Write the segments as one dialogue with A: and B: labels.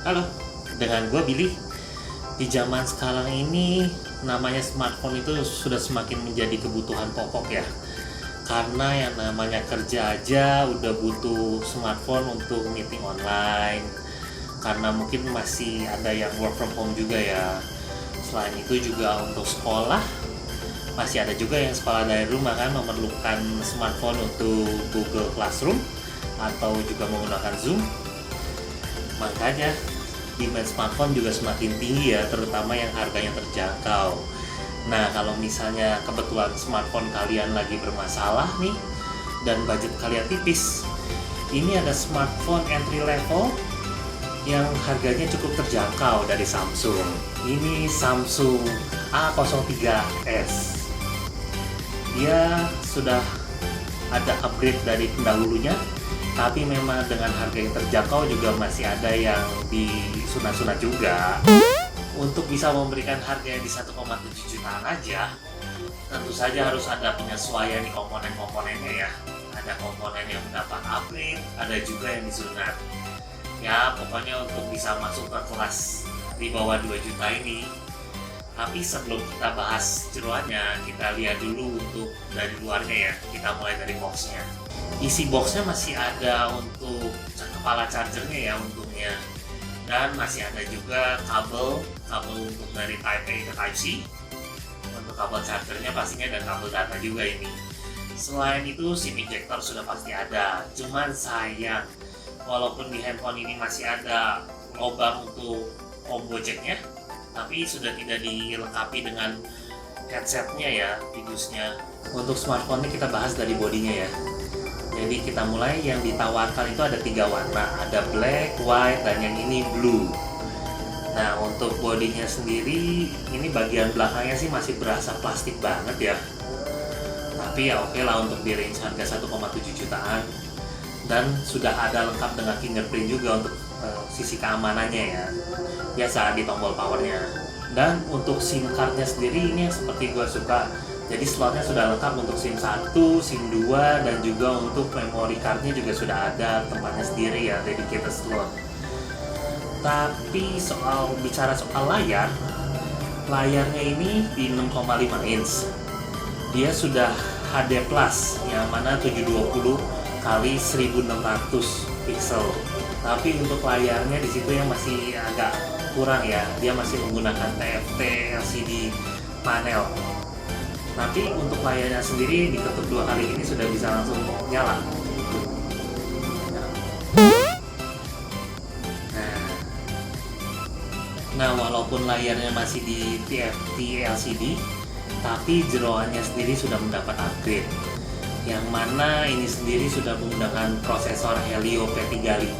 A: Halo, dengan gue Billy. Di zaman sekarang ini namanya smartphone itu sudah semakin menjadi kebutuhan pokok ya. Karena yang namanya kerja aja udah butuh smartphone untuk meeting online. Karena mungkin masih ada yang work from home juga ya. Selain itu juga untuk sekolah, masih ada juga yang sekolah dari rumah kan memerlukan smartphone untuk Google Classroom atau juga menggunakan Zoom. Makanya demand smartphone juga semakin tinggi ya, terutama yang harganya terjangkau. Nah, kalau misalnya kebetulan smartphone kalian lagi bermasalah nih dan budget kalian tipis, ini ada smartphone entry level yang harganya cukup terjangkau dari Samsung. Ini Samsung A03s. Dia sudah ada upgrade dari pendahulunya, tapi memang dengan harga yang terjangkau juga masih ada yang di sunat-sunat juga. Untuk bisa memberikan harga yang di 1,7 jutaan aja, tentu saja harus ada penyesuaian di komponen-komponennya ya. Ada komponen yang mendapat upgrade, ada juga yang disunat. Ya, pokoknya untuk bisa masuk ke kelas di bawah 2 juta ini. Tapi sebelum kita bahas jeroannya, kita lihat dulu untuk dari luarnya ya. Kita mulai dari boxnya. Isi boxnya masih ada untuk kepala chargernya ya untungnya, dan masih ada juga kabel untuk dari Type A ke Type C untuk kabel chargernya pastinya, dan kabel data juga ini. Selain itu SIM ejector sudah pasti ada, cuman sayang walaupun di handphone ini masih ada lubang untuk combo jacknya, tapi sudah tidak dilengkapi dengan headsetnya ya, bigusnya. Untuk smartphone ini kita bahas dari bodinya ya. Jadi kita mulai, yang ditawarkan itu ada 3 warna, ada black, white, dan yang ini blue. Nah, untuk bodinya sendiri, ini bagian belakangnya sih masih berasa plastik banget ya. Tapi ya oke lah untuk di range harga 1,7 jutaan. Dan sudah ada lengkap dengan fingerprint juga untuk sisi keamanannya ya. Biasa di tombol powernya. Dan untuk SIM cardnya sendiri ini yang seperti gue suka. Jadi slotnya sudah lengkap untuk SIM 1, SIM 2, dan juga untuk memory cardnya juga sudah ada tempatnya sendiri ya, dedicated slot. Tapi bicara soal layarnya ini di 6,5 inch. Dia sudah HD Plus yang mana 720 kali 1600 pixel. Tapi untuk layarnya di situ yang masih agak kurang ya. Dia masih menggunakan TFT LCD panel. Tapi untuk layarnya sendiri diketuk 2 kali ini sudah bisa langsung nyala. Nah, walaupun layarnya masih di TFT LCD, tapi jeroannya sendiri sudah mendapat upgrade. Yang mana ini sendiri sudah menggunakan prosesor Helio P35,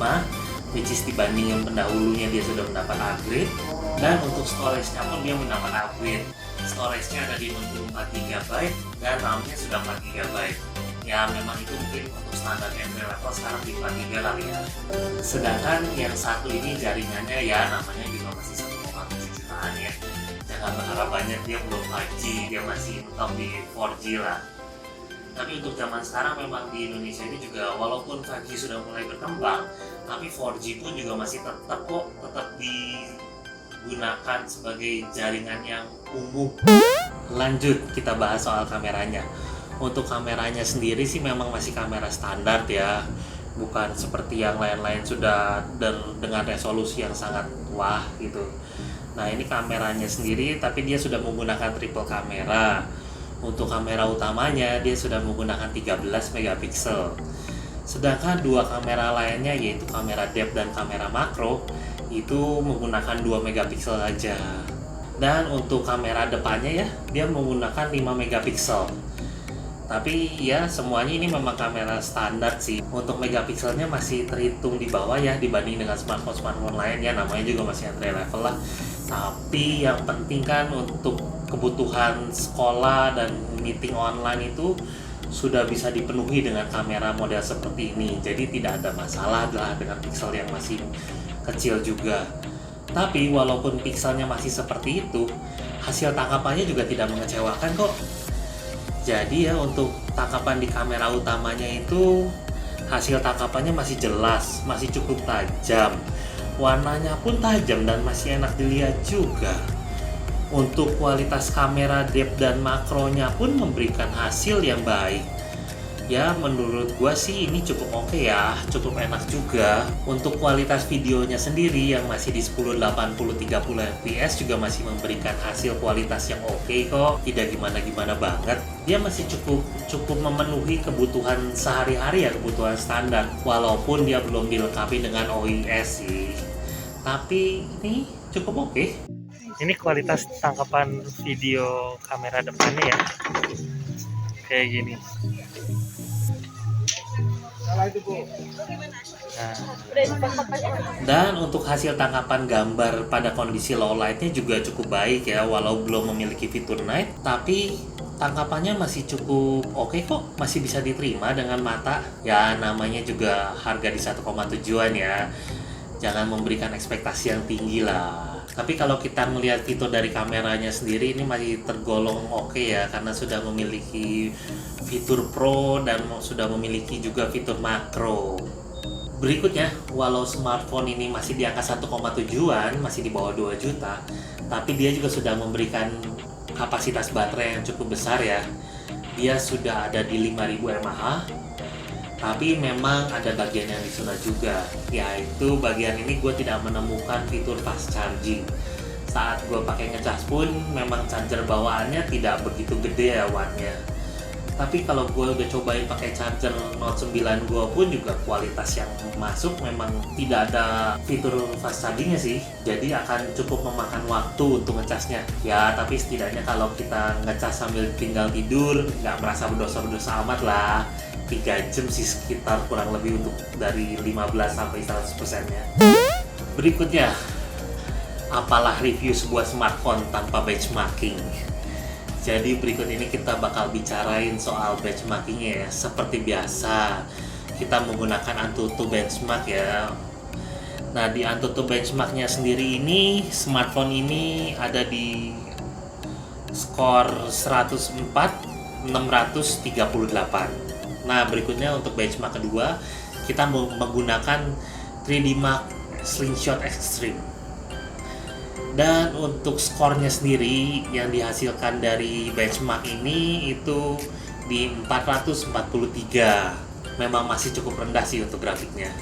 A: which is dibanding yang pendahulunya dia sudah mendapat upgrade. Dan untuk storage-nya pun dia mendapat upgrade. Storage-nya ada di 64 GB dan RAM-nya sudah 4 GB. Ya memang itu mungkin untuk standar entry level sekarang di 4 GB kali ya. Sedangkan yang satu ini jaringannya ya namanya juga masih 1,7 jutaan ya. Jangan berharap banyak, dia belum 5G, dia masih mentok di 4G lah. Tapi untuk zaman sekarang memang di Indonesia ini juga walaupun 5G sudah mulai berkembang, tapi 4G pun juga masih tetap digunakan sebagai jaringan yang umum. Lanjut kita bahas soal kameranya. Untuk kameranya sendiri sih memang masih kamera standar ya, bukan seperti yang lain-lain sudah dengan resolusi yang sangat wah gitu. Nah ini kameranya sendiri, tapi dia sudah menggunakan triple kamera. Untuk kamera utamanya dia sudah menggunakan 13 megapiksel. Sedangkan 2 kamera lainnya yaitu kamera depth dan kamera makro itu menggunakan 2 megapiksel saja. Dan untuk kamera depannya ya dia menggunakan 5 megapiksel. Tapi ya semuanya ini memang kamera standar sih. Untuk megapikselnya masih terhitung di bawah ya dibanding dengan smartphone lain ya, namanya juga masih entry level lah. Tapi yang penting kan untuk kebutuhan sekolah dan meeting online itu sudah bisa dipenuhi dengan kamera model seperti ini. Jadi tidak ada masalah lah dengan pixel yang masih kecil juga. Tapi walaupun pixelnya masih seperti itu, hasil tangkapannya juga tidak mengecewakan kok. Jadi ya untuk tangkapan di kamera utamanya itu hasil tangkapannya masih jelas, masih cukup tajam. Warnanya pun tajam dan masih enak dilihat juga. Untuk kualitas kamera depth dan makronya pun memberikan hasil yang baik. Ya, menurut gua sih ini cukup oke ya, cukup enak juga. Untuk kualitas videonya sendiri yang masih di 1080 30 fps juga masih memberikan hasil kualitas yang oke kok, tidak gimana-gimana banget. Dia masih cukup memenuhi kebutuhan sehari-hari ya, kebutuhan standar. Walaupun dia belum dilengkapi dengan OIS sih. Tapi ini cukup oke. Ini kualitas tangkapan video kamera depannya ya. Kayak gini. Nah. Dan untuk hasil tangkapan gambar pada kondisi low lightnya juga cukup baik ya, walau belum memiliki fitur night, tapi tangkapannya masih cukup oke kok, masih bisa diterima dengan mata. Ya namanya juga harga di 1,7an ya, jangan memberikan ekspektasi yang tinggi lah. Tapi kalau kita melihat fitur dari kameranya sendiri ini masih tergolong oke ya, karena sudah memiliki fitur pro dan sudah memiliki juga fitur makro. Berikutnya, walau smartphone ini masih di angka 1,7an, masih di bawah 2 juta, tapi dia juga sudah memberikan kapasitas baterai yang cukup besar ya. Dia sudah ada di 5000 mAh. Tapi memang ada bagian yang disunat juga, yaitu bagian ini gue tidak menemukan fitur fast charging. Saat gue pakai ngecas pun memang charger bawaannya tidak begitu gede ya wattnya. Tapi kalau gue udah cobain pakai charger Note 9 gue pun juga kualitas yang masuk memang tidak ada fitur fast chargingnya sih. Jadi akan cukup memakan waktu untuk ngecasnya. Ya tapi setidaknya kalau kita ngecas sambil tinggal tidur nggak merasa berdosa-berdosa amat lah. 3 jam sih sekitar kurang lebih untuk dari 15 sampai 100%-nya. Berikutnya, apalah review sebuah smartphone tanpa benchmarking. Jadi berikut ini kita bakal bicarain soal benchmarkingnya ya. Seperti biasa, kita menggunakan Antutu benchmark ya. Nah di Antutu benchmarknya sendiri ini, smartphone ini ada di skor 104, 638. Nah berikutnya untuk benchmark kedua, kita menggunakan 3D Mark Slingshot Extreme. Dan untuk skornya sendiri yang dihasilkan dari benchmark ini itu di 443. Memang masih cukup rendah sih untuk grafiknya.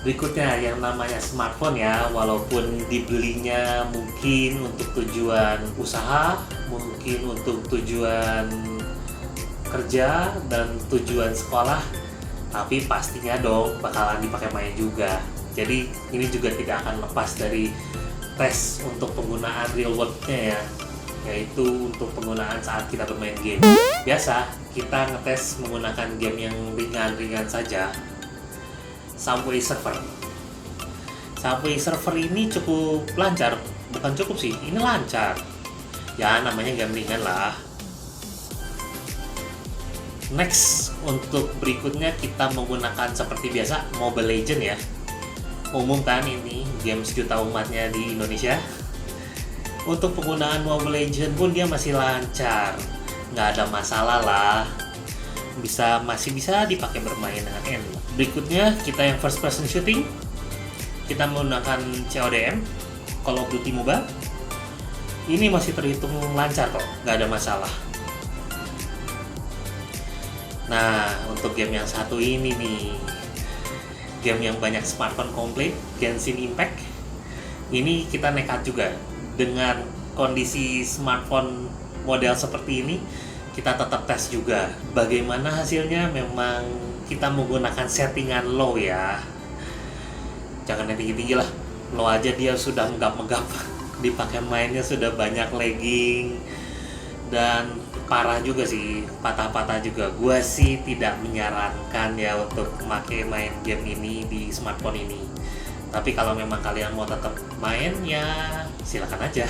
A: Berikutnya yang namanya smartphone ya, walaupun dibelinya mungkin untuk tujuan usaha, mungkin untuk tujuan kerja dan tujuan sekolah, tapi pastinya dong bakalan dipakai main juga. Jadi ini juga tidak akan lepas dari tes untuk penggunaan real world-nya ya, yaitu untuk penggunaan saat kita bermain game. Biasa kita ngetes menggunakan game yang ringan-ringan saja. Subway Surfer ini cukup lancar, bukan cukup sih, ini lancar ya, namanya game ringan lah. Next, untuk berikutnya kita menggunakan seperti biasa Mobile Legends ya. Umum kan ini game sejuta umatnya di Indonesia. Untuk penggunaan Mobile Legends pun dia masih lancar, nggak ada masalah lah. Masih bisa dipakai bermain dengan enak. Berikutnya kita yang first person shooting, kita menggunakan CODM, Call of Duty Mobile. Ini masih terhitung lancar kok, nggak ada masalah. Nah, untuk game yang satu ini nih, game yang banyak smartphone komplit, Genshin Impact. Ini kita nekat juga dengan kondisi smartphone model seperti ini, kita tetap tes juga. Bagaimana hasilnya? Memang kita menggunakan settingan low ya. Jangan yang tinggi-tinggi lah, low aja dia sudah megap-megap. Dipakai mainnya sudah banyak lagging dan parah juga sih, patah-patah juga. Gua sih tidak menyarankan ya untuk main game ini di smartphone ini. Tapi kalau memang kalian mau tetap main ya silakan aja.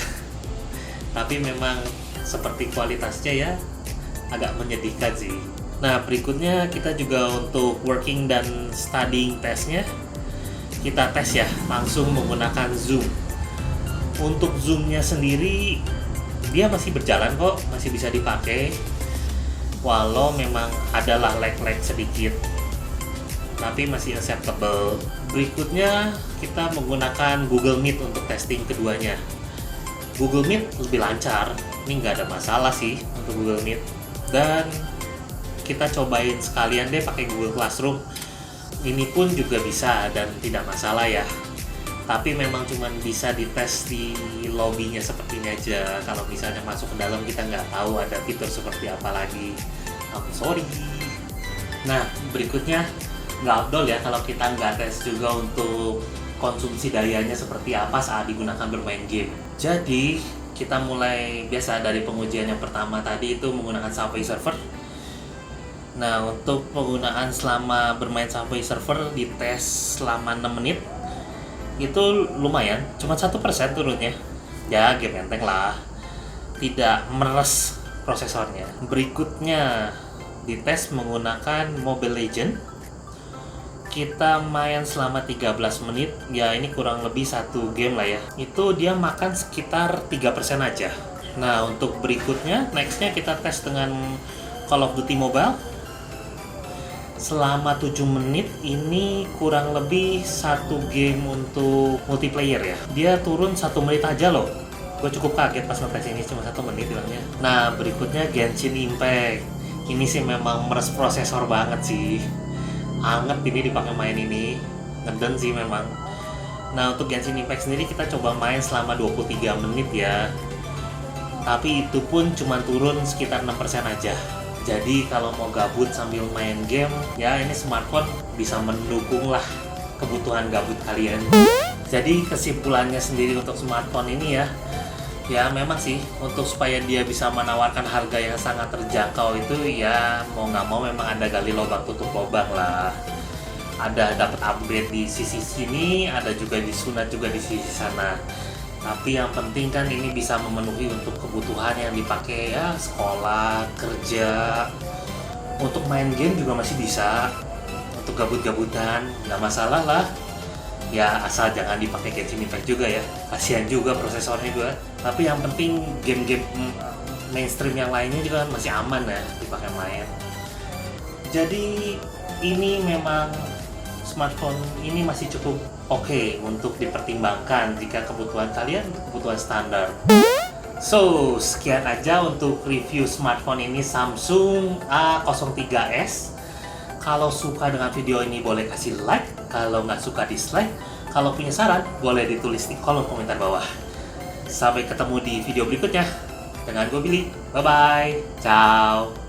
A: Tapi memang seperti kualitasnya ya agak menyedihkan sih. Nah berikutnya kita juga untuk working dan studying testnya, kita tes ya langsung menggunakan zoom. Untuk zoomnya sendiri dia masih berjalan kok, masih bisa dipakai, walau memang adalah lag sedikit, tapi masih acceptable. Berikutnya kita menggunakan Google Meet untuk testing keduanya. Google Meet lebih lancar, ini nggak ada masalah sih untuk Google Meet. Dan kita cobain sekalian deh pakai Google Classroom. Ini pun juga bisa dan tidak masalah ya. Tapi memang cuma bisa dites di lobbynya seperti ini aja. Kalau misalnya masuk ke dalam kita nggak tahu ada fitur seperti apa lagi. I'm sorry. Nah, berikutnya nggak afdol ya kalau kita nggak tes juga untuk konsumsi dayanya seperti apa saat digunakan bermain game. Jadi, kita mulai biasa dari pengujian yang pertama tadi itu menggunakan Subway Surfer. Nah, untuk penggunaan selama bermain Subway Surfer dites selama 6 menit itu lumayan, cuma 1% turunnya. Ya, game enteng lah, tidak meres prosesornya. Berikutnya dites menggunakan Mobile Legend. Kita main selama 13 menit, ya ini kurang lebih satu game lah ya. Itu dia makan sekitar 3% aja. Nah, untuk berikutnya, nextnya kita tes dengan Call of Duty Mobile. Selama 7 menit ini kurang lebih satu game untuk multiplayer ya. Dia turun 1 menit aja loh. Gue cukup kaget pas ngetes ini cuma 1 menit bilangnya. Nah, berikutnya Genshin Impact. Ini sih memang meres prosesor banget sih. Anget ini dipakai main ini. Ngeden sih memang. Nah, untuk Genshin Impact sendiri kita coba main selama 23 menit ya. Tapi itu pun cuma turun sekitar 6% aja. Jadi kalau mau gabut sambil main game, ya ini smartphone bisa mendukung lah kebutuhan gabut kalian. Jadi kesimpulannya sendiri untuk smartphone ini ya memang sih untuk supaya dia bisa menawarkan harga yang sangat terjangkau itu ya mau nggak mau memang ada gali lubang tutup lubang lah. Ada dapat upgrade di sisi sini, ada juga disunat juga di sisi sana. Tapi yang penting kan ini bisa memenuhi untuk kebutuhan yang dipakai ya, sekolah, kerja, untuk main game juga masih bisa, untuk gabut-gabutan nggak masalah lah. Ya asal jangan dipakai Genshin Impact juga ya, kasihan juga prosesornya juga. Tapi yang penting game-game mainstream yang lainnya juga masih aman ya dipakai main. Jadi ini memang smartphone ini masih cukup oke untuk dipertimbangkan jika kebutuhan kalian kebutuhan standar. So, sekian aja untuk review smartphone ini Samsung A03s. Kalau suka dengan video ini boleh kasih like, kalau nggak suka dislike. Kalau punya saran boleh ditulis di kolom komentar bawah. Sampai ketemu di video berikutnya dengan gue Billy. Bye bye. Ciao.